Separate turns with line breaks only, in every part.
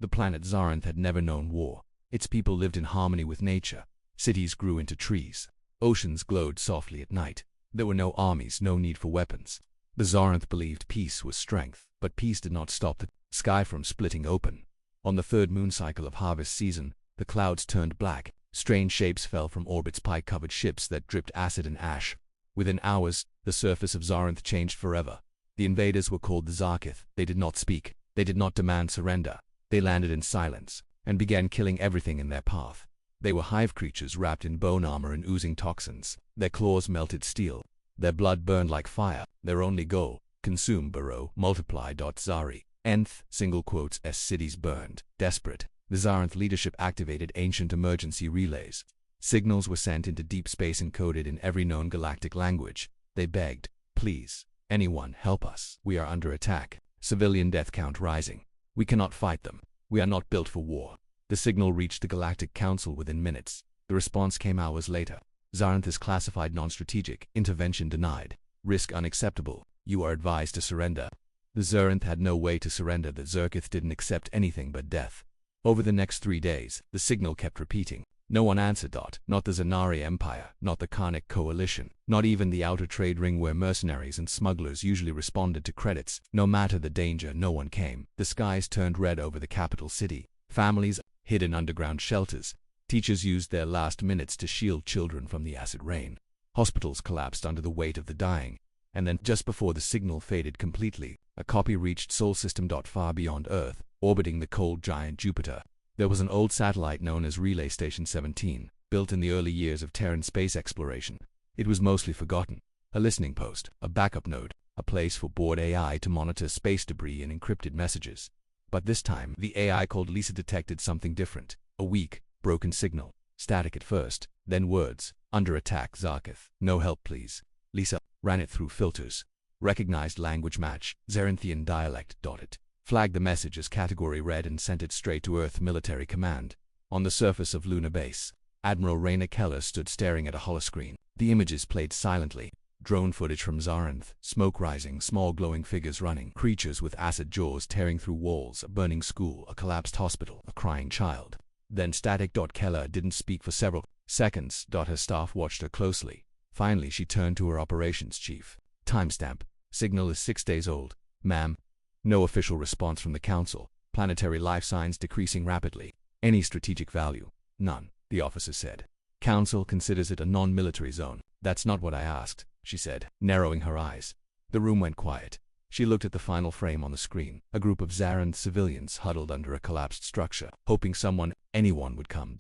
The planet Zarinth had never known war. Its people lived in harmony with nature. Cities grew into trees. Oceans glowed softly at night. There were no armies, no need for weapons. The Zarinth believed peace was strength, but peace did not stop the sky from splitting open. On the third moon cycle of harvest season, the clouds turned black. Strange shapes fell from orbits, pie-covered ships that dripped acid and ash. Within hours, the surface of Zarinth changed forever. The invaders were called the Zarkith. They did not speak. They did not demand surrender. They landed in silence and began killing everything in their path. They were hive creatures wrapped in bone armor and oozing toxins. Their claws melted steel. Their blood burned like fire. Their only goal: consume, burrow, multiply. Zari. Nth, single quotes, s cities burned. Desperate, the Zarinth leadership activated ancient emergency relays. Signals were sent into deep space encoded in every known galactic language. They begged, please, anyone, help us. We are under attack. Civilian death count rising. We cannot fight them. We are not built for war. The signal reached the Galactic Council within minutes. The response came hours later. Zarinth is classified non-strategic. Intervention denied. Risk unacceptable. You are advised to surrender. The Zarinth had no way to surrender. The Zerkith didn't accept anything but death. Over the next 3 days, the signal kept repeating. No one answered. Not the Zanari Empire, not the Karnic Coalition, not even the outer trade ring where mercenaries and smugglers usually responded to credits. No matter the danger, no one came. The skies turned red over the capital city. Families hid in underground shelters. Teachers used their last minutes to shield children from the acid rain. Hospitals collapsed under the weight of the dying. And then, just before the signal faded completely, a copy reached Sol System. Far beyond Earth, orbiting the cold giant Jupiter, there was an old satellite known as Relay Station 17, built in the early years of Terran space exploration. It was mostly forgotten. A listening post, a backup node, a place for bored AI to monitor space debris and encrypted messages. But this time, the AI called Lisa detected something different. A weak, broken signal. Static at first, then words. Under attack, Zarkith. No help, please. Lisa ran it through filters. Recognized language match, Zarinthian dialect. It flagged the message as category red and sent it straight to Earth Military Command. On the surface of Lunar Base, Admiral Raina Keller stood staring at a holoscreen. The images played silently. Drone footage from Zarinth, smoke rising, small glowing figures running, creatures with acid jaws tearing through walls, a burning school, a collapsed hospital, a crying child. Then static. Keller didn't speak for several seconds. Her staff watched her closely. Finally, she turned to her operations chief. Timestamp. Signal is 6 days old. Ma'am. No official response from the Council. Planetary life signs decreasing rapidly. Any strategic value? None, the officer said. Council considers it a non-military zone. That's not what I asked, she said, narrowing her eyes. The room went quiet. She looked at the final frame on the screen. A group of Zarinth civilians huddled under a collapsed structure, hoping anyone would come.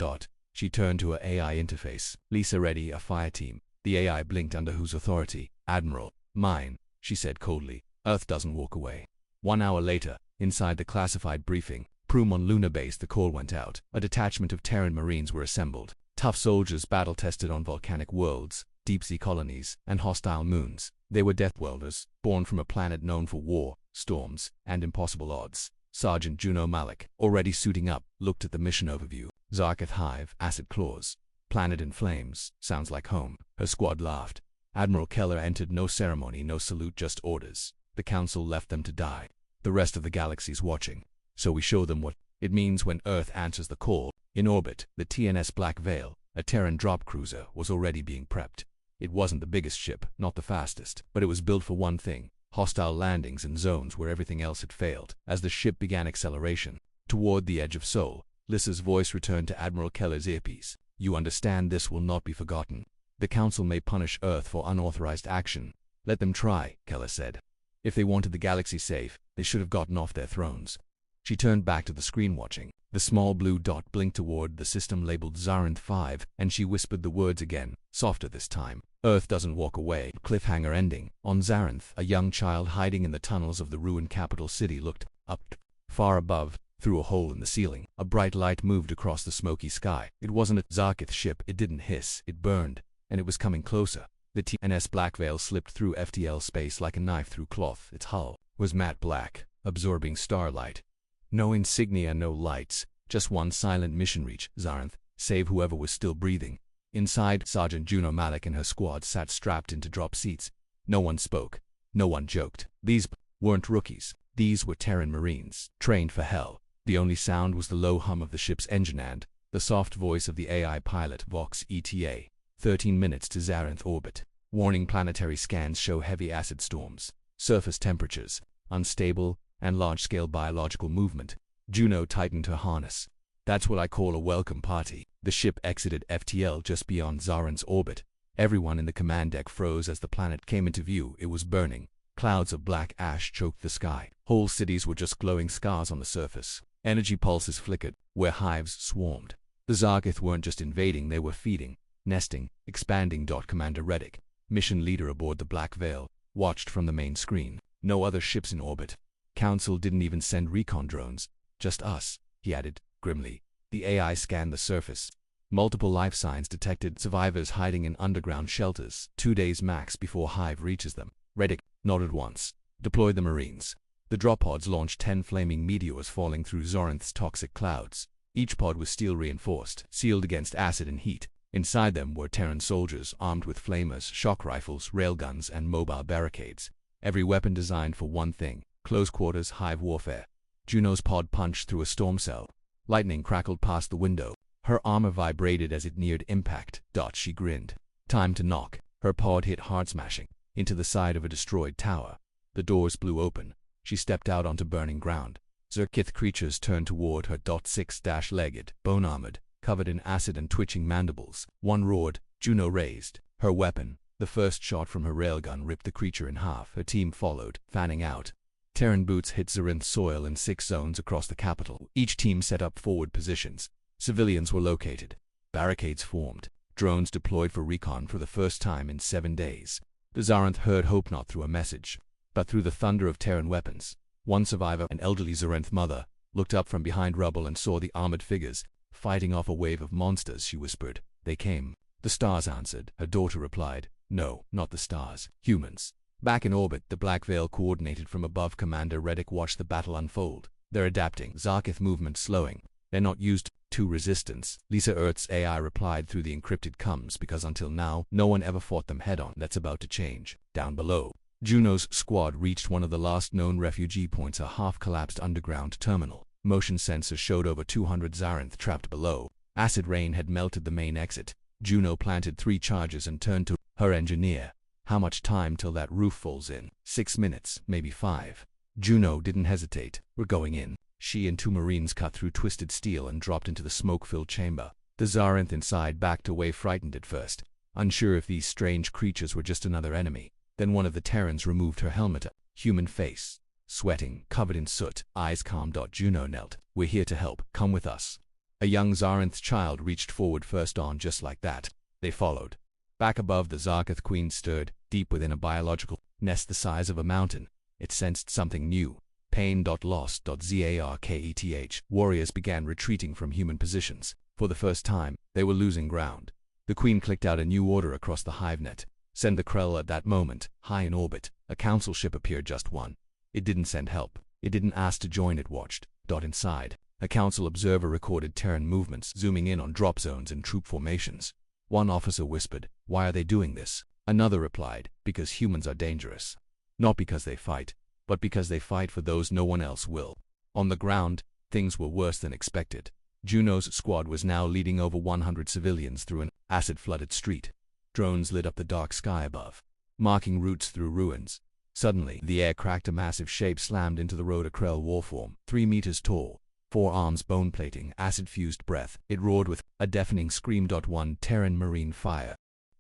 She turned to her AI interface. Lisa, ready, a fire team. The AI blinked. Under whose authority? Admiral. Mine, she said coldly. Earth doesn't walk away. 1 hour later, inside the classified briefing room on Lunar Base, the call went out. A detachment of Terran Marines were assembled. Tough soldiers battle-tested on volcanic worlds, deep-sea colonies, and hostile moons. They were death welders, born from a planet known for war, storms, and impossible odds. Sergeant Juno Malik, already suiting up, looked at the mission overview. Zarkith Hive, acid claws. Planet in flames, sounds like home. Her squad laughed. Admiral Keller entered. No ceremony, no salute, just orders. The Council left them to die. The rest of the galaxy's watching. So we show them what it means when Earth answers the call. In orbit, the TNS Black Veil, a Terran drop cruiser, was already being prepped. It wasn't the biggest ship, not the fastest, but it was built for one thing: hostile landings in zones where everything else had failed. As the ship began acceleration toward the edge of Sol, Lisa's voice returned to Admiral Keller's earpiece. You understand, this will not be forgotten. The Council may punish Earth for unauthorized action. Let them try, Keller said. If they wanted the galaxy safe, they should have gotten off their thrones. She turned back to the screen watching. The small blue dot blinked toward the system labeled Zarinth 5, and she whispered the words again, softer this time. Earth doesn't walk away. Cliffhanger ending. On Zarinth, a young child hiding in the tunnels of the ruined capital city looked up. Far above, through a hole in the ceiling, a bright light moved across the smoky sky. It wasn't a Zarkith ship. It didn't hiss. It burned, and it was coming closer. The TNS Black Veil slipped through FTL space like a knife through cloth. Its hull was matte black, absorbing starlight. No insignia, no lights, just one silent mission: reach Zarinth, save whoever was still breathing. Inside, Sergeant Juno Malik and her squad sat strapped into drop seats. No one spoke. No one joked. These weren't rookies. These were Terran Marines, trained for hell. The only sound was the low hum of the ship's engine and the soft voice of the AI pilot Vox ETA. 13 minutes to Zarinth orbit. Warning: planetary scans show heavy acid storms, surface temperatures, unstable, and large-scale biological movement. Juno tightened her harness. That's what I call a welcome party. The ship exited FTL just beyond Zarinth's orbit. Everyone in the command deck froze as the planet came into view. It was burning. Clouds of black ash choked the sky. Whole cities were just glowing scars on the surface. Energy pulses flickered where hives swarmed. The Zargith weren't just invading, they were feeding, nesting, expanding. Commander Reddick, mission leader aboard the Black Veil, watched from the main screen. No other ships in orbit. Council didn't even send recon drones. Just us, he added grimly. The AI scanned the surface. Multiple life signs detected: survivors hiding in underground shelters. 2 days max before Hive reaches them. Reddick nodded once. Deploy the Marines. The drop pods launched 10 flaming meteors falling through Zarinth's toxic clouds. Each pod was steel reinforced, sealed against acid and heat. Inside them were Terran soldiers armed with flamers, shock rifles, railguns, and mobile barricades. Every weapon designed for one thing: close quarters Hive warfare. Juno's pod punched through a storm cell. Lightning crackled past the window. Her armor vibrated as it neared impact. She grinned. Time to knock. Her pod hit hard, smashing into the side of a destroyed tower. The doors blew open. She stepped out onto burning ground. Zerkith creatures turned toward her. 6-legged, bone-armored, covered in acid and twitching mandibles. One roared. Juno raised her weapon. The first shot from her railgun ripped the creature in half. Her team followed, fanning out. Terran boots hit Zarinth soil in 6 zones across the capital. Each team set up forward positions. Civilians were located. Barricades formed. Drones deployed for recon for the first time in 7 days. The Zarinth heard hope not through a message, but through the thunder of Terran weapons. One survivor, an elderly Zarinth mother, looked up from behind rubble and saw the armored figures fighting off a wave of monsters. She whispered, "They came." "The stars answered," her daughter replied. "No, not the stars. Humans." Back in orbit, the Black Veil coordinated from above. Commander Reddick watched the battle unfold. They're adapting. Zarkith movement slowing. They're not used to resistance. Lisa Earth's AI replied through the encrypted comms, because until now, no one ever fought them head-on. That's about to change. Down below, Juno's squad reached one of the last known refugee points, a half-collapsed underground terminal. Motion sensors showed over 200 Zarinth trapped below. Acid rain had melted the main exit. Juno planted 3 charges and turned to her engineer. "How much time till that roof falls in?" 6 minutes, maybe 5. Juno didn't hesitate. "We're going in." She and 2 Marines cut through twisted steel and dropped into the smoke-filled chamber. The Zarinth inside backed away, frightened at first, unsure if these strange creatures were just another enemy. Then one of the Terrans removed her helmet. A human face, sweating, covered in soot, eyes calm. Juno knelt. "We're here to help. Come with us." A young Zarinth child reached forward first. On just like that, they followed. Back above, the Zarkith Queen stirred, deep within a biological nest the size of a mountain. It sensed something new. Pain. Lost. Zarketh. Warriors began retreating from human positions. For the first time, they were losing ground. The Queen clicked out a new order across the HiveNet. Send the Krell. At that moment, high in orbit, a council ship appeared. Just one. It didn't send help. It didn't ask to join. It watched. Inside, a council observer recorded Terran movements, zooming in on drop zones and troop formations. One officer whispered, "Why are they doing this?" Another replied, "Because humans are dangerous. Not because they fight, but because they fight for those no one else will." On the ground, things were worse than expected. Juno's squad was now leading over 100 civilians through an acid-flooded street. Drones lit up the dark sky above, marking routes through ruins. Suddenly, the air cracked. A massive shape slammed into the road. A Krell warform, 3 meters tall, 4 arms, bone plating, acid-fused breath. It roared with a deafening scream. 1 Terran Marine fire.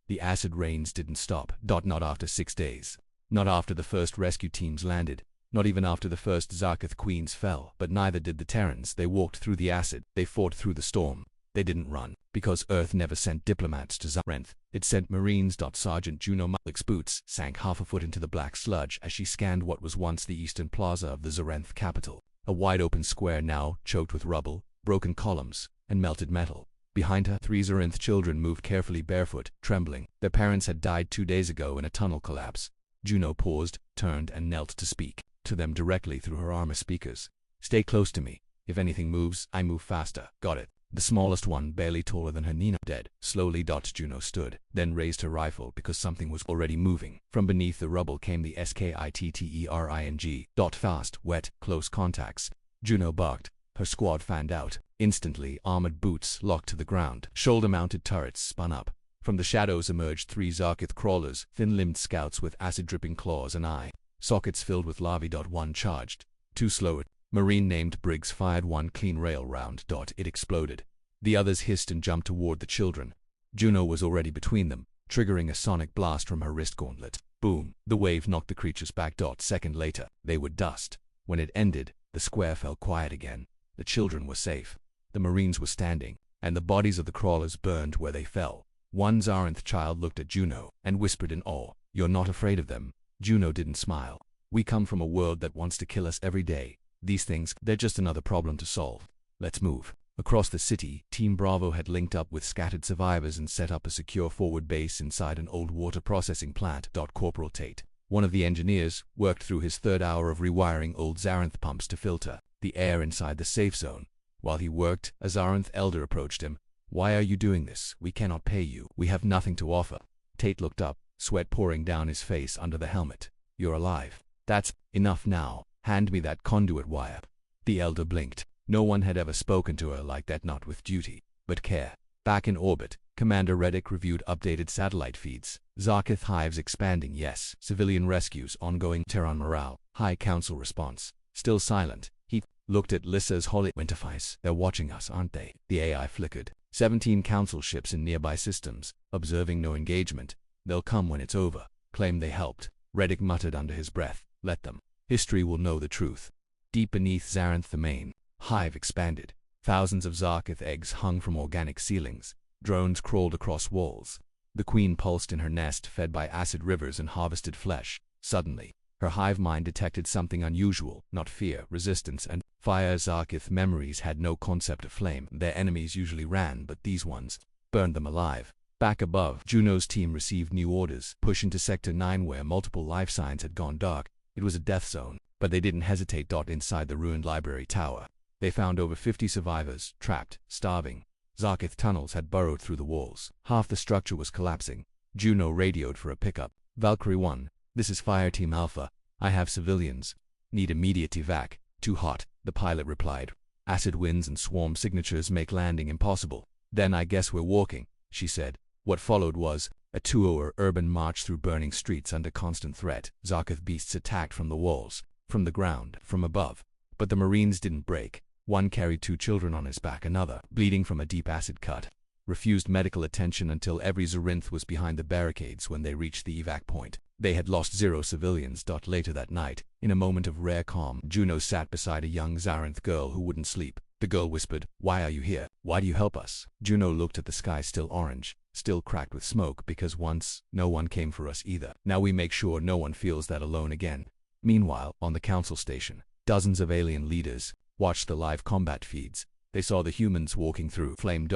The acid rains didn't stop. Not after 6 days. Not after the first rescue teams landed. Not even after the first Zarkith Queens fell. But neither did the Terrans. They walked through the acid. They fought through the storm. They didn't run, because Earth never sent diplomats to Zarinth. It sent Marines. Sergeant Juno Malik's boots sank half a foot into the black sludge as she scanned what was once the eastern plaza of the Zarinth capital. A wide-open square now choked with rubble, broken columns, and melted metal. Behind her, 3 Zarinth children moved carefully, barefoot, trembling. Their parents had died 2 days ago in a tunnel collapse. Juno paused, turned, and knelt to speak to them directly through her armor speakers. "Stay close to me. If anything moves, I move faster. Got it?" The smallest one, barely taller than her Nina, dead. Slowly. Juno stood, then raised her rifle because something was already moving. From beneath the rubble came the skittering. Fast, wet, close contacts. Juno barked. Her squad fanned out. Instantly, armored boots locked to the ground. Shoulder-mounted turrets spun up. From the shadows emerged 3 Zarkith crawlers, thin-limbed scouts with acid-dripping claws and eye sockets filled with larvae. One charged. 2 slower. Marine named Briggs fired 1 clean rail round. It exploded. The others hissed and jumped toward the children. Juno was already between them, triggering a sonic blast from her wrist gauntlet. Boom! The wave knocked the creatures back. Second later, they were dust. When it ended, the square fell quiet again. The children were safe. The Marines were standing, and the bodies of the crawlers burned where they fell. One Zarinth child looked at Juno and whispered in awe, "You're not afraid of them?" Juno didn't smile. "We come from a world that wants to kill us every day. These things, they're just another problem to solve. Let's move." Across the city, Team Bravo had linked up with scattered survivors and set up a secure forward base inside an old water processing plant. Corporal Tate, one of the engineers, worked through his 3rd hour of rewiring old Zarinth pumps to filter the air inside the safe zone. While he worked, a Zarinth elder approached him. "Why are you doing this? We cannot pay you. We have nothing to offer." Tate looked up, sweat pouring down his face under the helmet. "You're alive. That's enough now. Hand me that conduit wire." The elder blinked. No one had ever spoken to her like that, not with duty, but care. Back in orbit, Commander Reddick reviewed updated satellite feeds. Zarkith hives expanding, yes. Civilian rescues ongoing. Terran morale. High Council response. Still silent. He looked at Lissa's holy interface. "They're watching us, aren't they?" The AI flickered. 17 Council ships in nearby systems, observing no engagement. "They'll come when it's over. Claim they helped." Reddick muttered under his breath. "Let them. History will know the truth." Deep beneath Zarinth the main hive expanded. Thousands of Zarkith eggs hung from organic ceilings. Drones crawled across walls. The queen pulsed in her nest, fed by acid rivers and harvested flesh. Suddenly, her hive mind detected something unusual, not fear, resistance, and fire. Zarkith memories had no concept of flame. Their enemies usually ran, but these ones burned them alive. Back above, Juno's team received new orders. Push into Sector 9 where multiple life signs had gone dark. It was a death zone, but they didn't hesitate. Inside the ruined library tower, they found over 50 survivors, trapped, starving. Zarkith tunnels had burrowed through the walls. Half the structure was collapsing. Juno radioed for a pickup. "Valkyrie 1, this is Fireteam Alpha. I have civilians. Need immediate evac." "Too hot," the pilot replied. "Acid winds and swarm signatures make landing impossible." "Then I guess we're walking," she said. What followed was a 2-hour urban march through burning streets under constant threat. Zarkith beasts attacked from the walls, from the ground, from above. But the Marines didn't break. One carried 2 children on his back, another, bleeding from a deep acid cut, refused medical attention until every Zarinth was behind the barricades when they reached the evac point. They had lost 0 civilians. Later that night, in a moment of rare calm, Juno sat beside a young Zarinth girl who wouldn't sleep. The girl whispered, "Why are you here? Why do you help us?" Juno looked at the sky, still orange, still cracked with smoke, "Because once, no one came for us either. Now we make sure no one feels that alone again." Meanwhile, on the council station, dozens of alien leaders watched the live combat feeds. They saw the humans walking through flame.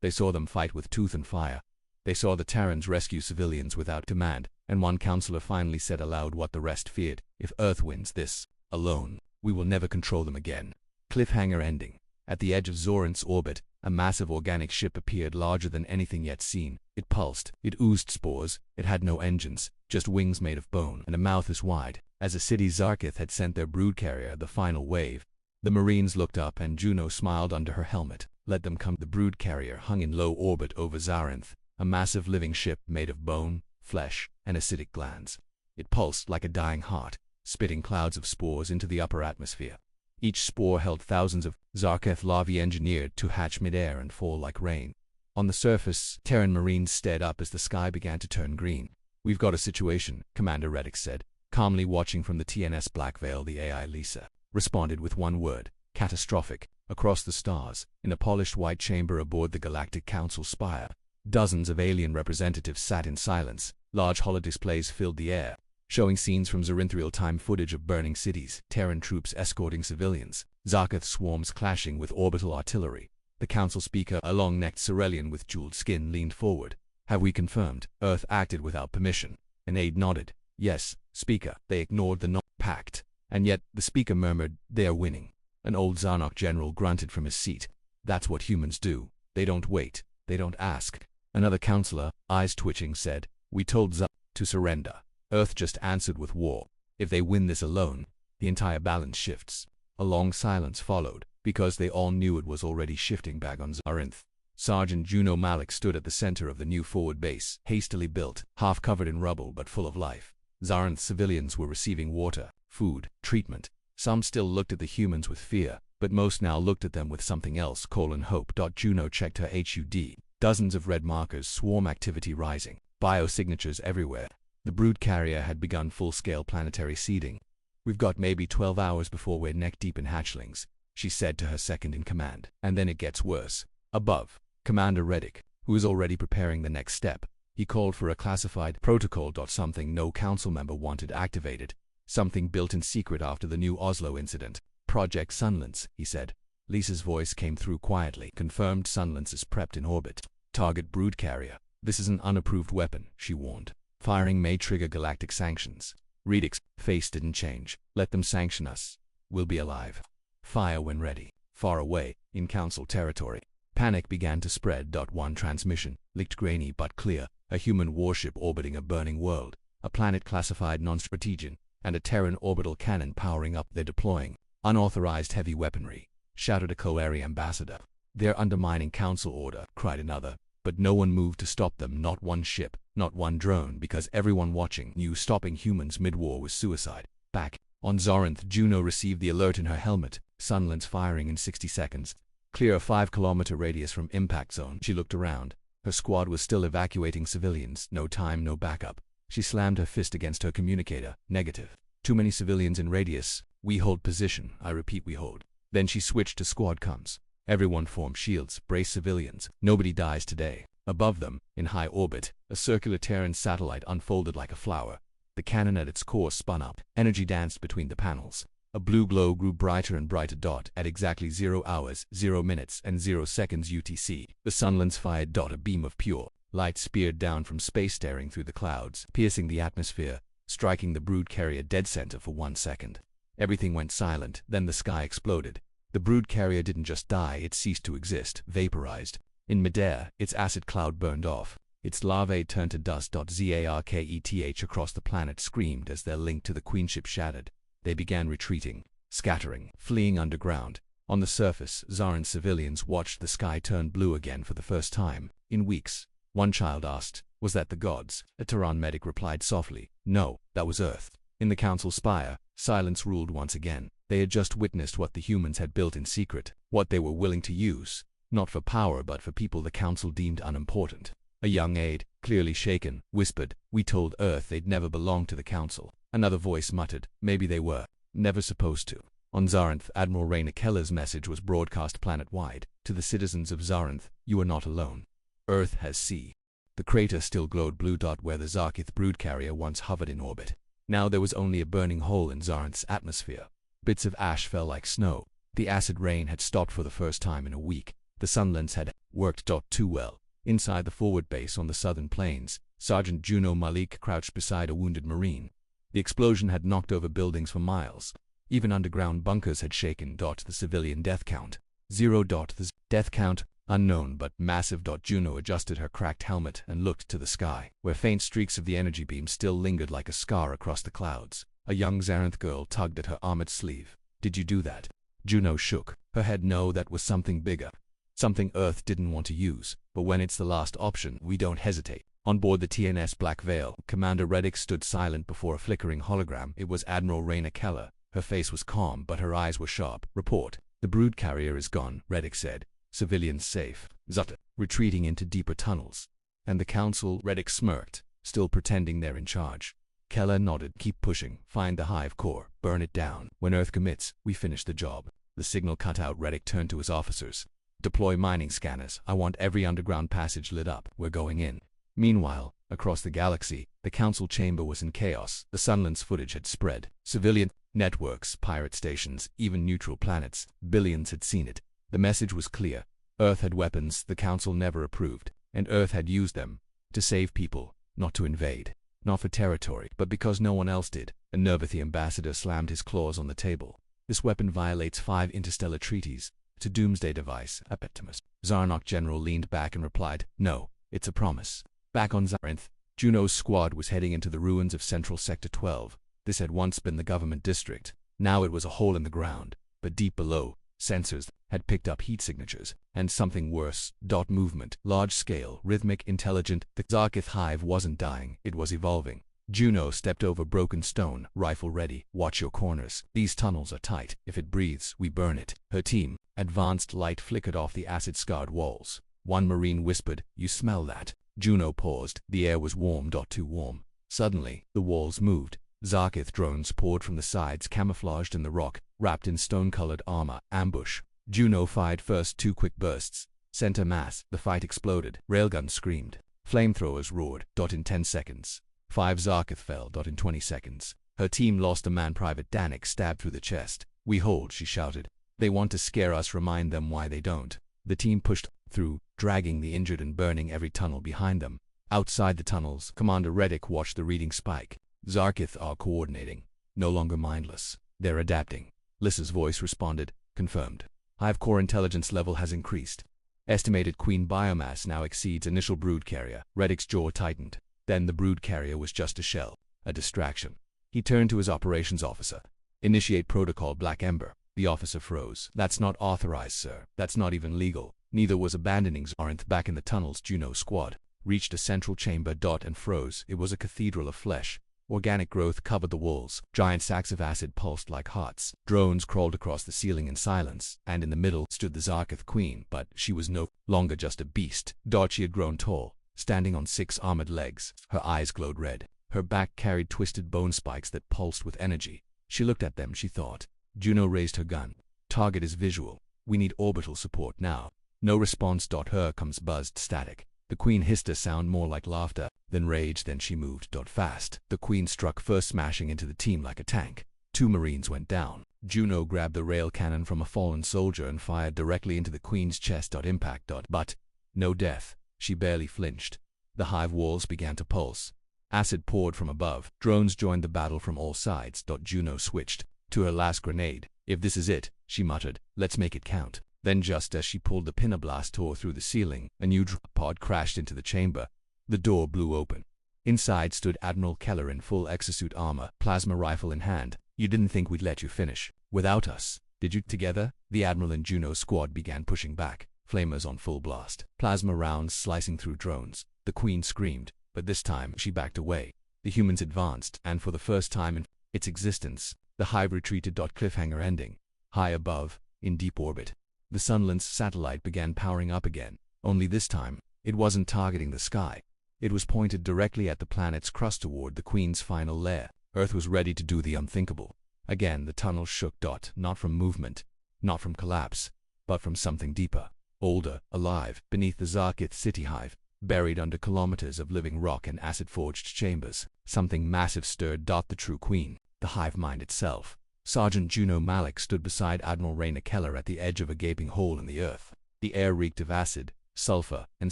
They saw them fight with tooth and fire. They saw the Terrans rescue civilians without demand, and one counselor finally said aloud what the rest feared: "If Earth wins this, alone, we will never control them again." Cliffhanger ending. At the edge of Zorinth's orbit, a massive organic ship appeared, larger than anything yet seen. It pulsed. It oozed spores. It had no engines, just wings made of bone, and a mouth as wide as a city. Zarkith had sent their brood carrier, the final wave. The Marines looked up, and Juno smiled under her helmet. "Let them come." The brood carrier hung in low orbit over Zarinth, a massive living ship made of bone, flesh, and acidic glands. It pulsed like a dying heart, spitting clouds of spores into the upper atmosphere. Each spore held thousands of Zarkith larvae engineered to hatch midair and fall like rain. On the surface, Terran Marines stared up as the sky began to turn green. "We've got a situation," Commander Reddick said, calmly watching from the TNS Black Veil. The AI Lisa responded with one word: catastrophic. Across the stars, in a polished white chamber aboard the Galactic Council spire, dozens of alien representatives sat in silence. Large holodisplays filled the air, showing scenes from Zarinth real-time footage of burning cities, Terran troops escorting civilians, Zarkith swarms clashing with orbital artillery. The council speaker, a long-necked Cerellian with jeweled skin, leaned forward. "Have we confirmed Earth acted without permission?" An aide nodded. "Yes, Speaker." They ignored the pact. And yet, the speaker murmured, "They are winning." An old Zarnok general grunted from his seat. "That's what humans do. They don't wait. They don't ask." Another counselor, eyes twitching, said, "We told Zark to surrender. Earth just answered with war. If they win this alone, the entire balance shifts." A long silence followed, because they all knew it was already shifting back on Zarinth. Sergeant Juno Malik stood at the center of the new forward base, hastily built, half covered in rubble but full of life. Zarinth's civilians were receiving water, food, treatment. Some still looked at the humans with fear, but most now looked at them with something else. Hope. Juno checked her HUD. Dozens of red markers, swarm activity rising, biosignatures everywhere. The brood carrier had begun full-scale planetary seeding. "We've got maybe 12 hours before we're neck-deep in hatchlings," she said to her second-in-command. "And then it gets worse." Above, Commander Reddick, who was already preparing the next step, he called for a classified protocol. Something no council member wanted activated. Something built in secret after the new Oslo incident. "Project Sunlance," he said. Lisa's voice came through quietly. "Confirmed Sunlance is prepped in orbit. Target brood carrier. This is an unapproved weapon," she warned. "Firing may trigger galactic sanctions." Reddick's face didn't change. "Let them sanction us. We'll be alive. Fire when ready." Far away, in council territory, panic began to spread. One transmission, licked grainy but clear, a human warship orbiting a burning world, a planet classified non-strategic, and a Terran orbital cannon powering up. "They're deploying unauthorized heavy weaponry," shouted a Coeri ambassador. "They're undermining council order," cried another. But no one moved to stop them, not one ship, not one drone, because everyone watching knew stopping humans mid-war was suicide. Back on Zarinth, Juno received the alert in her helmet. Sunlance firing in 60 seconds. Clear a 5-kilometer radius from impact zone. She looked around. Her squad was still evacuating civilians. No time, no backup. She slammed her fist against her communicator. "Negative. Too many civilians in radius. We hold position. I repeat, we hold." Then she switched to squad comms. "Everyone form shields. Brace civilians. Nobody dies today." Above them, in high orbit, a circular Terran satellite unfolded like a flower. The cannon at its core spun up. Energy danced between the panels. A blue glow grew brighter and brighter. At exactly 0 hours, 0 minutes, and 0 seconds UTC, the Sunlance fired. A beam of pure light speared down from space, staring through the clouds, piercing the atmosphere, striking the brood carrier dead center for 1 second. Everything went silent. Then the sky exploded. The brood carrier didn't just die, it ceased to exist, vaporized. In midair, its acid cloud burned off. Its larvae turned to dust. Zarketh across the planet screamed as their link to the queenship shattered. They began retreating, scattering, fleeing underground. On the surface, Zarin civilians watched the sky turn blue again for the first time in weeks. One child asked, "Was that the gods?" A Terran medic replied softly, "No, that was Earth." In the council spire, silence ruled once again. They had just witnessed what the humans had built in secret, what they were willing to use, not for power but for people the council deemed unimportant. A young aide, clearly shaken, whispered, "We told Earth they'd never belong to the council." Another voice muttered, "Maybe they were. Never supposed to." On Zarinth, Admiral Raina Keller's message was broadcast planet-wide. "To the citizens of Zarinth, you are not alone. Earth has C." The crater still glowed blue. Where the Zarketh brood carrier once hovered in orbit. Now there was only a burning hole in Zarinth's atmosphere. Bits of ash fell like snow. The acid rain had stopped for the first time in a week. The Sunlance had worked too well. Inside the forward base on the southern plains, Sergeant Juno Malik crouched beside a wounded Marine. The explosion had knocked over buildings for miles. Even underground bunkers had shaken. The civilian death count. 0. The death count, unknown but massive. Juno adjusted her cracked helmet and looked to the sky, where faint streaks of the energy beam still lingered like a scar across the clouds. A young Zarinth girl tugged at her armored sleeve. "Did you do that?" Juno shook her head. "No, that was something bigger. Something Earth didn't want to use. But when it's the last option, we don't hesitate." On board the TNS Black Veil, Commander Reddick stood silent before a flickering hologram. It was Admiral Raina Keller. Her face was calm, but her eyes were sharp. "Report. The brood carrier is gone," Reddick said. "Civilians safe. Zut, retreating into deeper tunnels." "And the council?" Reddick smirked, still pretending they're in charge. Keller nodded. "Keep pushing. Find the hive core. Burn it down. When Earth commits, we finish the job." The signal cut out. Reddick turned to his officers. "Deploy mining scanners. I want every underground passage lit up. We're going in." Meanwhile, across the galaxy, the council chamber was in chaos. The Sunlance footage had spread. Civilian networks, pirate stations, even neutral planets. Billions had seen it. The message was clear. Earth had weapons the council never approved, and Earth had used them to save people, not to invade. Not for territory, but because no one else did. A Nervathi ambassador slammed his claws on the table. "This weapon violates 5 interstellar treaties. It's a doomsday device, Apetimus." Zarnok General leaned back and replied, "No, it's a promise." Back on Zarinth, Juno's squad was heading into the ruins of Central Sector 12. This had once been the government district. Now it was a hole in the ground. But deep below, Sensors had picked up heat signatures, and something worse. Movement, large-scale, rhythmic, intelligent. The Zarkith hive wasn't dying, it was evolving. Juno stepped over broken stone, rifle ready. Watch your corners. These tunnels are tight. If it breathes, we burn it. Her team. Advanced light flickered off the acid-scarred walls. One Marine whispered, "You smell that?" Juno paused. The air was warm. Too warm. Suddenly, the walls moved. Zarkith drones poured from the sides, camouflaged in the rock, wrapped in stone-colored armor. Ambush. Juno fired first 2 quick bursts. Center mass. The fight exploded. Railguns screamed. Flamethrowers roared. In 10 seconds. 5 Zarkith fell. In 20 seconds. Her team lost a man. Private Danik stabbed through the chest. "We hold," she shouted. "They want to scare us. Remind them why they don't." The team pushed through, dragging the injured and burning every tunnel behind them. Outside the tunnels, Commander Reddick watched the reading spike. Zarkith are coordinating. No longer mindless. They're adapting. Lissa's voice responded, "Confirmed. Hive core intelligence level has increased. Estimated queen biomass now exceeds initial brood carrier." Reddick's jaw tightened. Then the brood carrier was just a shell, a distraction. He turned to his operations officer. "Initiate protocol Black Ember." The officer froze. "That's not authorized, sir. That's not even legal." Neither was abandoning Zarinth. Back in the tunnels, Juno's squad reached a central chamber. And froze. It was a cathedral of flesh. Organic growth covered the walls. Giant sacks of acid pulsed like hearts. Drones crawled across the ceiling in silence, and in the middle stood the Zarkith queen, but she was no longer just a beast. She had grown tall, standing on 6 armored legs. Her eyes glowed red. Her back carried twisted bone spikes that pulsed with energy. She looked at them, she thought. Juno raised her gun. "Target is visual. We need orbital support now." No response. Her comes buzzed static. The queen hissed a sound more like laughter than rage. Then she moved. Fast. The queen struck first, smashing into the team like a tank. 2 Marines went down. Juno grabbed the rail cannon from a fallen soldier and fired directly into the queen's chest. Impact. But no death. She barely flinched. The hive walls began to pulse. Acid poured from above. Drones joined the battle from all sides. Juno switched to her last grenade. "If this is it," she muttered, "let's make it count." Then just as she pulled the pin, a blast tore through the ceiling. A new drop pod crashed into the chamber. The door blew open. Inside stood Admiral Keller in full exosuit armor, plasma rifle in hand. "You didn't think we'd let you finish without us, did you?" Together, the Admiral and Juno's squad began pushing back, flamers on full blast, plasma rounds slicing through drones. The queen screamed, but this time she backed away. The humans advanced, and for the first time in its existence, the hive retreated. Cliffhanger ending. High above, in deep orbit, the Sunlance satellite began powering up again. Only this time, it wasn't targeting the sky. It was pointed directly at the planet's crust toward the Queen's final lair. Earth was ready to do the unthinkable. Again, the tunnel shook. Not from movement, not from collapse, but from something deeper, older, alive, beneath the Zarkith city hive, buried under kilometers of living rock and acid-forged chambers. Something massive stirred. The true Queen, the hive mind itself. Sergeant Juno Malik stood beside Admiral Raina Keller at the edge of a gaping hole in the earth. The air reeked of acid, sulfur, and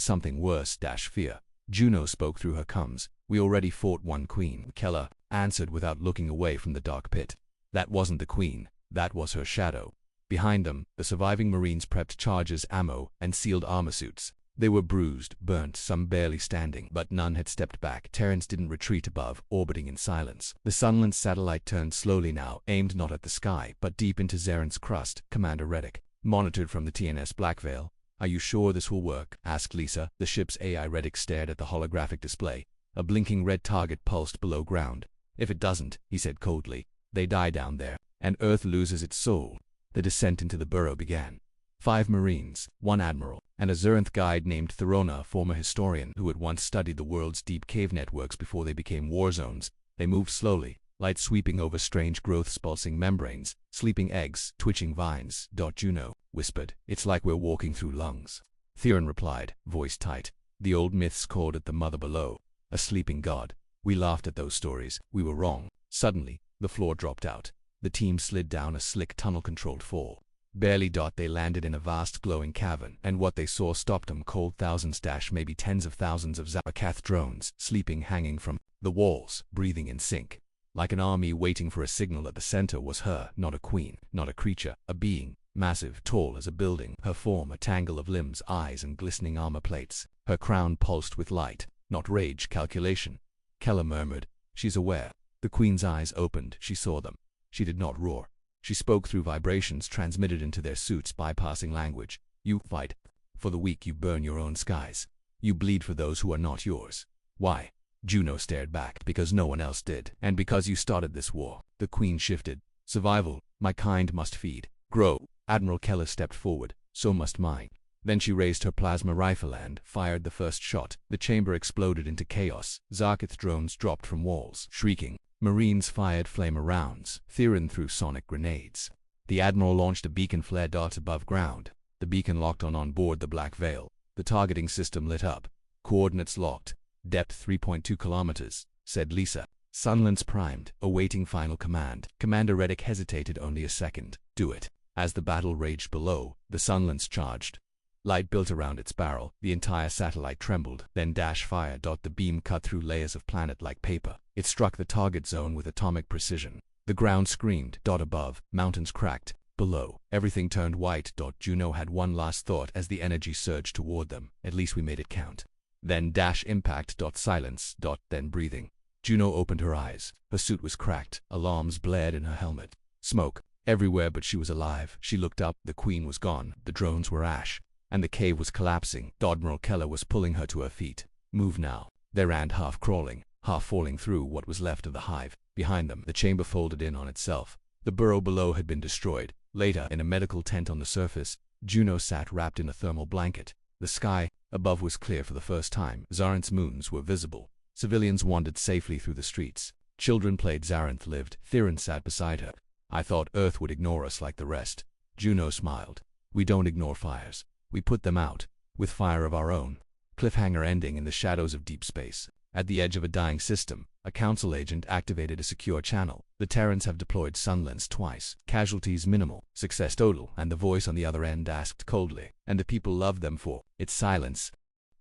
something worse, fear. Juno spoke through her comms. "We already fought one queen," Keller answered without looking away from the dark pit. "That wasn't the queen, that was her shadow." Behind them, the surviving Marines prepped charges, ammo, and sealed armor suits. They were bruised, burnt, some barely standing, but none had stepped back. Terrans didn't retreat above, orbiting in silence. The Sunlance satellite turned slowly now, aimed not at the sky, but deep into Zarinth's crust. Commander Reddick monitored from the TNS Blackveil. "Are you sure this will work?" asked Lisa, the ship's AI. Reddick stared at the holographic display. A blinking red target pulsed below ground. "If it doesn't," he said coldly, "they die down there, and Earth loses its soul." The descent into the burrow began. 5 Marines, 1 Admiral, and a Zarinth guide named Therona, a former historian who had once studied the world's deep cave networks before they became war zones. They moved slowly, light sweeping over strange growths, pulsing membranes, sleeping eggs, twitching vines. Juno whispered, "It's like we're walking through lungs." Theron replied, voice tight, "The old myths called it the mother below, a sleeping god. We laughed at those stories. We were wrong." Suddenly, the floor dropped out. The team slid down a slick tunnel-controlled fall. Barely. They landed in a vast glowing cavern, and what they saw stopped them cold. Thousands, maybe tens of thousands of Zapakath drones, sleeping, hanging from the walls, breathing in sync. Like an army waiting for a signal. At the center was her, not a queen, not a creature, a being, massive, tall as a building, her form a tangle of limbs, eyes, and glistening armor plates. Her crown pulsed with light, not rage, calculation. Keller murmured, "She's aware." The queen's eyes opened. She saw them. She did not roar. She spoke through vibrations transmitted into their suits, bypassing language. You fight for the weak, you burn your own skies. You bleed for those who are not yours. Why? Juno stared back. Because no one else did. And because you started this war. The Queen shifted. Survival. My kind must feed. Grow. Admiral Keller stepped forward. So must mine. Then she raised her plasma rifle and fired the first shot. The chamber exploded into chaos. Zarkith drones dropped from walls, shrieking. Marines fired flamer rounds. Theron threw sonic grenades. The Admiral launched a beacon flare dart above ground. The beacon locked on board the Black Veil. The targeting system lit up. Coordinates locked. Depth 3.2 kilometers, said Lisa. Sunlands primed, awaiting final command. Commander Reddick hesitated only a second. Do it. As the battle raged below, the Sunlands charged. Light built around its barrel. The entire satellite trembled, then dash fire. The beam cut through layers of planet-like paper. It struck the target zone with atomic precision. The ground screamed. Above, mountains cracked. Below, everything turned white. Juno had one last thought as the energy surged toward them. At least we made it count. Then impact. Silence. Then breathing. Juno opened her eyes. Her suit was cracked. Alarms blared in her helmet. Smoke everywhere, but she was alive. She looked up. The Queen was gone. The drones were ash. And the cave was collapsing. Admiral Keller was pulling her to her feet. Move now. They ran, half crawling, half falling through what was left of the hive. Behind them, the chamber folded in on itself. The burrow below had been destroyed. Later, in a medical tent on the surface, Juno sat wrapped in a thermal blanket. The sky above was clear for the first time. Zarinth's moons were visible. Civilians wandered safely through the streets. Children played. Zarinth lived. Theron sat beside her. I thought Earth would ignore us like the rest. Juno smiled. We don't ignore fires. We put them out, with fire of our own. Cliffhanger ending in the shadows of deep space. At the edge of a dying system, a council agent activated a secure channel. The Terrans have deployed Sunlands twice. Casualties minimal. Success total. And the voice on the other end asked coldly. And the people loved them for its silence.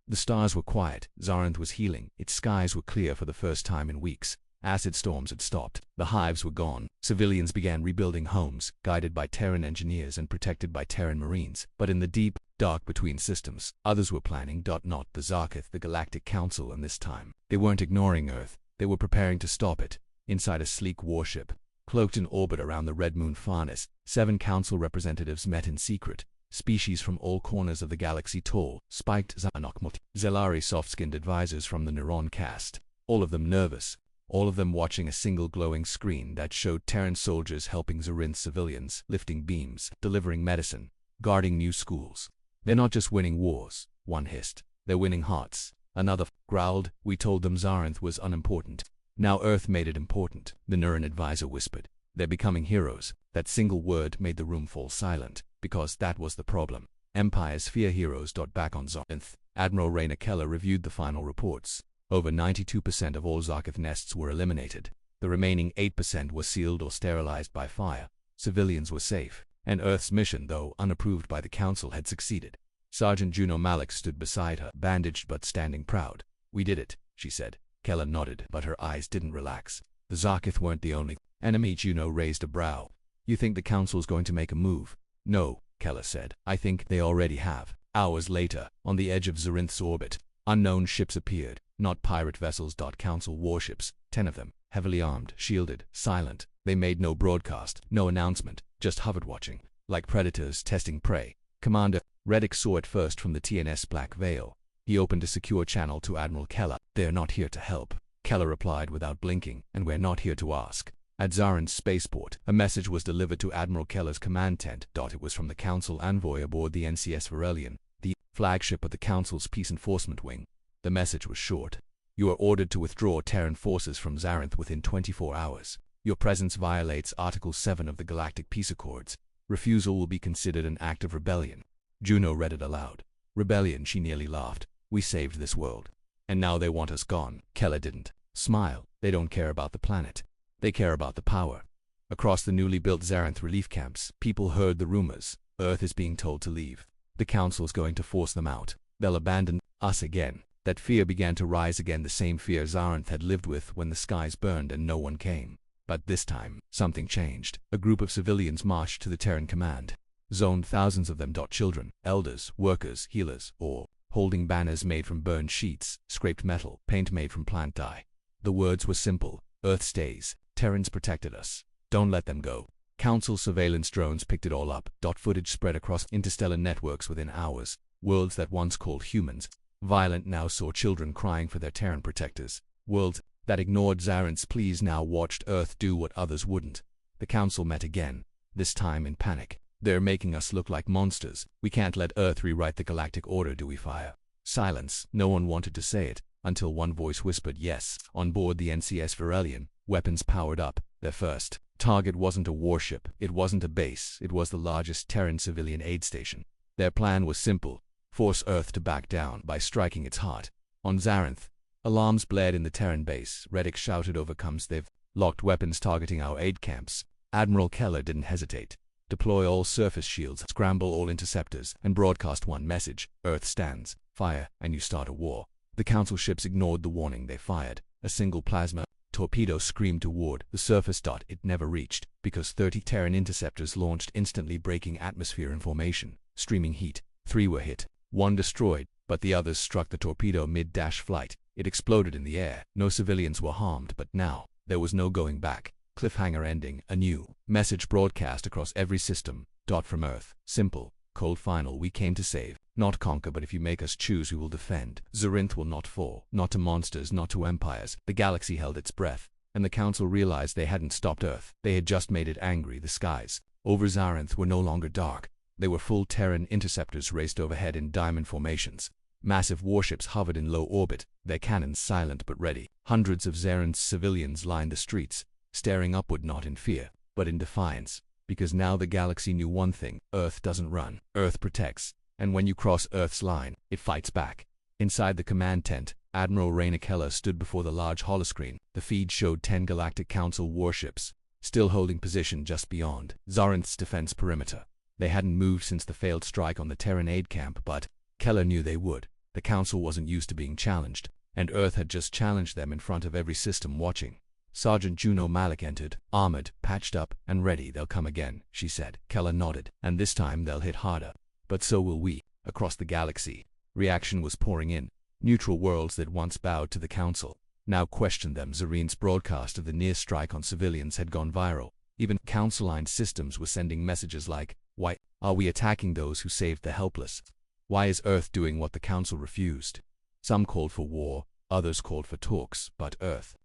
The stars were quiet. Zarinth was healing. Its skies were clear for the first time in weeks. Acid storms had stopped. The hives were gone. Civilians began rebuilding homes, guided by Terran engineers and protected by Terran Marines. But in the deep, dark between systems, others were planning. Not the Zarkith, the Galactic Council, and this time, they weren't ignoring Earth. They were preparing to stop it. Inside a sleek warship, cloaked in orbit around the Red Moon Farness, 7 council representatives met in secret. Species from all corners of the galaxy, tall, spiked Zanokmut, Zelari soft-skinned advisors from the Neuron caste. All of them nervous. All of them watching a single glowing screen that showed Terran soldiers helping Zarinth civilians, lifting beams, delivering medicine, guarding new schools. They're not just winning wars, one hissed. They're winning hearts. Another growled. We told them Zarinth was unimportant. Now Earth made it important, the Neuron advisor whispered. They're becoming heroes. That single word made the room fall silent, because that was the problem. Empires fear heroes. Back on Zarinth, Admiral Raina Keller reviewed the final reports. Over 92% of all Zarkith nests were eliminated. The remaining 8% were sealed or sterilized by fire. Civilians were safe, and Earth's mission, though unapproved by the Council, had succeeded. Sergeant Juno Malik stood beside her, bandaged but standing proud. We did it, she said. Keller nodded, but her eyes didn't relax. The Zarkith weren't the only enemy. Juno raised a brow. You think the Council's going to make a move? No, Keller said. I think they already have. Hours later, on the edge of Zarinth's orbit, unknown ships appeared. Not pirate vessels. Council warships, 10 of them, heavily armed, shielded, silent. They made no broadcast, no announcement, just hovered watching, like predators testing prey. Commander Reddick saw it first from the TNS Black Veil. He opened a secure channel to Admiral Keller. They're not here to help, Keller replied without blinking, and we're not here to ask. At Zarinth's spaceport, a message was delivered to Admiral Keller's command tent. It was from the Council envoy aboard the NCS Verelion, the flagship of the Council's Peace Enforcement Wing. The message was short. You are ordered to withdraw Terran forces from Zarinth within 24 hours. Your presence violates Article 7 of the Galactic Peace Accords. Refusal will be considered an act of rebellion. Juno read it aloud. Rebellion, she nearly laughed. We saved this world. And now they want us gone. Keller didn't smile. They don't care about the planet. They care about the power. Across the newly built Zarinth relief camps, people heard the rumors. Earth is being told to leave. The Council's going to force them out. They'll abandon us again. That fear began to rise again, the same fear Zarinth had lived with when the skies burned and no one came. But this time, something changed. A group of civilians marched to the Terran command zone, thousands of them. Children, elders, workers, healers, all holding banners made from burned sheets, scraped metal, paint made from plant dye. The words were simple. Earth stays. Terrans protected us. Don't let them go. Council surveillance drones picked it all up. Footage spread across interstellar networks within hours. Worlds that once called humans violent now saw children crying for their Terran protectors. Worlds that ignored Zaren's pleas now watched Earth do what others wouldn't. The Council met again, this time in panic. "They're making us look like monsters. We can't let Earth rewrite the galactic order, do we?" Fire. Silence. No one wanted to say it, until one voice whispered yes. On board the NCS Verelian, weapons powered up. Their first target wasn't a warship, it wasn't a base, it was the largest Terran civilian aid station. Their plan was simple: force Earth to back down by striking its heart. On Zarenth, alarms blared in the Terran base. Reddick shouted over comms, "They've locked weapons targeting our aid camps." Admiral Keller didn't hesitate. "Deploy all surface shields, scramble all interceptors, and broadcast one message: Earth stands. Fire, and you start a war." The Council ships ignored the warning. They fired. A single plasma torpedo screamed toward the surface. It never reached, because 30 Terran interceptors launched instantly, breaking atmosphere in formation. Streaming heat. 3 were hit. 1 destroyed, but the others struck the torpedo mid-flight. It exploded in the air. No civilians were harmed, but now there was no going back. Cliffhanger ending. A new message broadcast across every system. From Earth. Simple, cold, final: "We came to save, not conquer, but if you make us choose, we will defend. Zarinth will not fall, not to monsters, not to empires." The galaxy held its breath, and the Council realized they hadn't stopped Earth. They had just made it angry. The skies over Zarinth were no longer dark. They were full. Terran interceptors raced overhead in diamond formations. Massive warships hovered in low orbit, their cannons silent but ready. Hundreds of Zarenth's civilians lined the streets, staring upward, not in fear, but in defiance. Because now the galaxy knew one thing: Earth doesn't run, Earth protects. And when you cross Earth's line, it fights back. Inside the command tent, Admiral Raina Keller stood before the large holoscreen. The feed showed 10 Galactic Council warships, still holding position just beyond Zarenth's defense perimeter. They hadn't moved since the failed strike on the Terran aid camp, but Keller knew they would. The Council wasn't used to being challenged, and Earth had just challenged them in front of every system watching. Sergeant Juno Malik entered, armored, patched up, and ready. "They'll come again," she said. Keller nodded. "And this time they'll hit harder. But so will we." Across the galaxy, reaction was pouring in. Neutral worlds that once bowed to the Council now questioned them. Zaren's broadcast of the near strike on civilians had gone viral. Even Council-aligned systems were sending messages like, "Why are we attacking those who saved the helpless? Why is Earth doing what the Council refused?" Some called for war, others called for talks, but Earth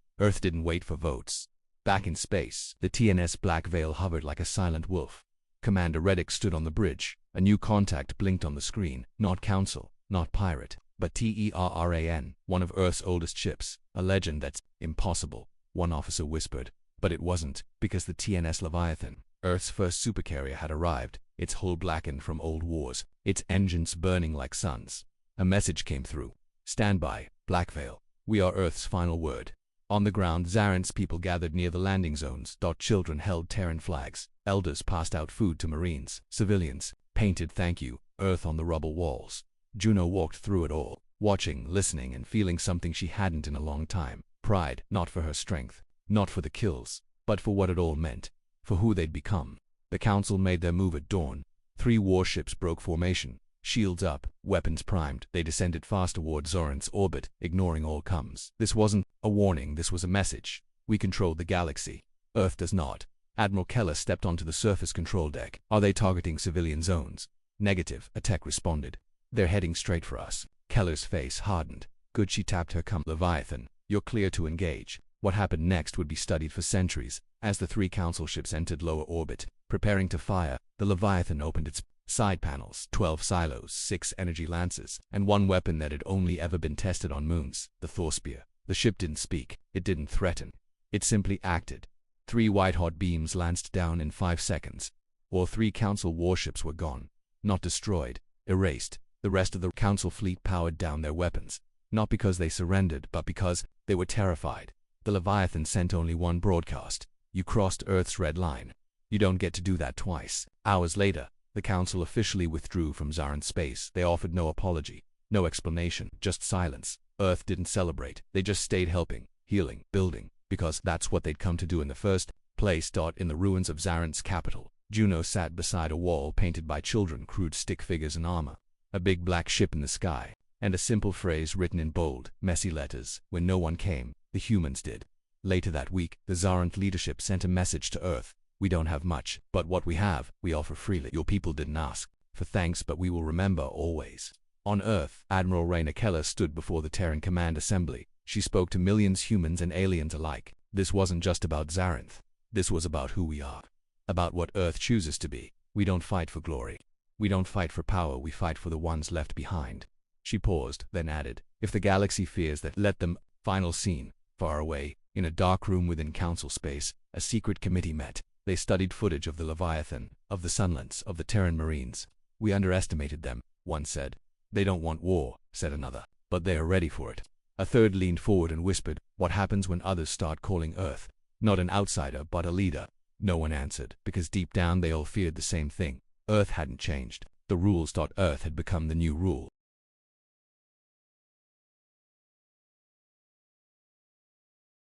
didn't wait for votes. Back in space, the TNS Black Veil hovered like a silent wolf. Commander Reddick stood on the bridge. A new contact blinked on the screen. Not Council, not pirate, but Terran, one of Earth's oldest ships. "A legend that's impossible," one officer whispered. But it wasn't, because the TNS Leviathan, Earth's first supercarrier, had arrived, its hull blackened from old wars, its engines burning like suns. A message came through: "Stand by, Black Veil. We are Earth's final word." On the ground, Zaren's people gathered near the landing zones. Children held Terran flags. Elders passed out food to Marines. Civilians painted "Thank you, Earth" on the rubble walls. Juno walked through it all, watching, listening, and feeling something she hadn't in a long time. Pride, not for her strength, not for the kills, but for what it all meant, for who they'd become. The Council made their move at dawn. 3 warships broke formation. Shields up, weapons primed, they descended fast toward Zarenth's orbit, ignoring all comms. This wasn't a warning, this was a message. "We control the galaxy. Earth does not." Admiral Keller stepped onto the surface control deck. "Are they targeting civilian zones?" "Negative," a tech responded. "They're heading straight for us." Keller's face hardened. "Good." She tapped her Leviathan. "You're clear to engage." What happened next would be studied for centuries. As the 3 Council ships entered lower orbit, preparing to fire, the Leviathan opened its side panels. 12 silos, 6 energy lances, and 1 weapon that had only ever been tested on moons: the Thor spear. The ship didn't speak. It didn't threaten. It simply acted. 3 white-hot beams lanced down in 5 seconds. All 3 Council warships were gone. Not destroyed, erased. The rest of the Council fleet powered down their weapons. Not because they surrendered, but because they were terrified. The Leviathan sent only one broadcast: "You crossed Earth's red line. You don't get to do that twice." Hours later, the Council officially withdrew from Zarenth space. They offered no apology, no explanation, just silence. Earth didn't celebrate. They just stayed helping, healing, building, because that's what they'd come to do in the first place. In the ruins of Zarenth's capital, Juno sat beside a wall painted by children, crude stick figures and armor. A big black ship in the sky, and a simple phrase written in bold, messy letters: "When no one came, the humans did." Later that week, the Zarenth leadership sent a message to Earth. We don't have much, but what we have, we offer freely. Your people didn't ask for thanks, but we will remember always. On Earth, Admiral Rayna Keller stood before the Terran Command Assembly. She spoke to millions, humans and aliens alike. This wasn't just about Zarinth. This was about who we are. About what Earth chooses to be. We don't fight for glory. We don't fight for power, we fight for the ones left behind. She paused, then added, if the galaxy fears that, let them. Final scene. Far away, in a dark room within Council space, a secret committee met. They studied footage of the Leviathan, of the Sunlets, of the Terran Marines. We underestimated them, one said. They don't want war, said another, but they are ready for it. A third leaned forward and whispered, what happens when others start calling Earth? Not an outsider, but a leader. No one answered, because deep down they all feared the same thing. Earth hadn't changed. The rules. Earth had become the new rule.